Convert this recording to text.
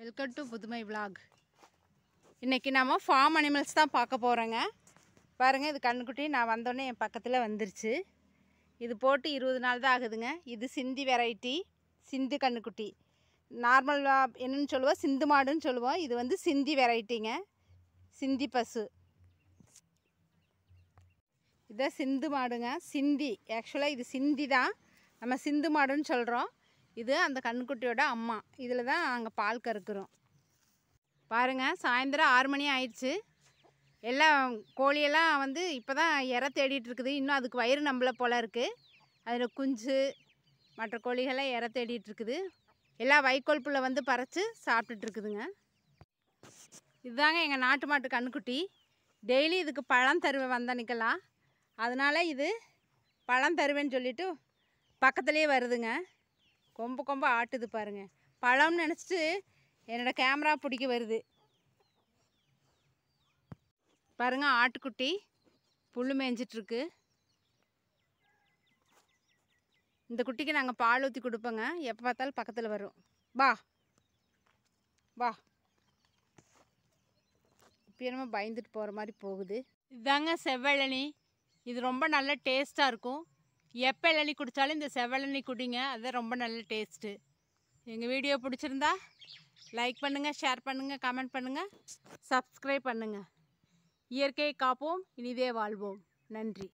Welcome to புதுமை vlog. இன்றைக்கி நம்ம ஃபார்ம் அனிமல்ஸ் தான் பார்க்க போகிறோங்க. பாருங்கள், இது கண்ணுக்குட்டி நான் வந்தோடனே என் பக்கத்தில் வந்துருச்சு. இது போட்டு 20 நாள் தான் ஆகுதுங்க. இது சிந்தி வெரைட்டி, சிந்து கண்ணுக்குட்டி. நார்மலாக என்னன்னு சொல்லுவோம், சிந்து மாடுன்னு சொல்லுவோம். இது வந்து சிந்தி வெரைட்டிங்க, சிந்தி பசு. இதான் சிந்து மாடுங்க, சிந்தி. ஆக்சுவலாக இது சிந்தி தான், நம்ம சிந்து மாடுன்னு சொல்கிறோம். இது அந்த கண்ணுக்குட்டியோட அம்மா. இதில் தான் நாங்கள் பால் கறக்குறோம். பாருங்கள், சாயந்தரம் 6 மணி ஆயிடுச்சு. எல்லாம் கோழியெல்லாம் வந்து இப்போ தான் இற தேடிட்டு இருக்குது. இன்னும் அதுக்கு வயிறு நம்பல போல் இருக்குது. அதில் குஞ்சு மற்ற கோழிகள்லாம் இற தேடிட்டு இருக்குது. எல்லாம் வைக்கோல் புல்லை வந்து பறித்து சாப்பிட்டுட்டு இருக்குதுங்க. இதுதாங்க எங்கள் நாட்டு மாட்டு கண்ணுக்குட்டி. டெய்லி இதுக்கு பழம் தருவேன் வந்தன்னைக்கெல்லாம். அதனால் இது பழம் தருவேன்னு சொல்லிவிட்டு பக்கத்துலேயே வருதுங்க. கொம்பு கொம்பு ஆட்டுது பாருங்கள். பழம்னு நினச்சிட்டு என்னோடய கேமரா பிடிக்க வருது பாருங்கள். ஆட்டுக்குட்டி புல் மேய்ஞ்சிட்ருக்கு. இந்த குட்டிக்கு நாங்கள் பால் ஊற்றி கொடுப்போங்க. எப்போ பார்த்தாலும் பக்கத்தில் வரும். வா வா. இப்போ என்னமோ பயந்துட்டு போகிற மாதிரி போகுது. இதுதாங்க செவ்வழனி. இது ரொம்ப நல்ல டேஸ்ட்டாக இருக்கும். எப்போ இளநீ குடித்தாலும் இந்த செவ்வழனி குடிங்க, அதுதான் ரொம்ப நல்ல டேஸ்ட்டு. எங்கள் வீடியோ பிடிச்சிருந்தா லைக் பண்ணுங்கள், ஷேர் பண்ணுங்கள், கமெண்ட் பண்ணுங்கள், சப்ஸ்கிரைப் பண்ணுங்கள். இயற்கையை காப்போம், இனிதே வாழ்வோம். நன்றி.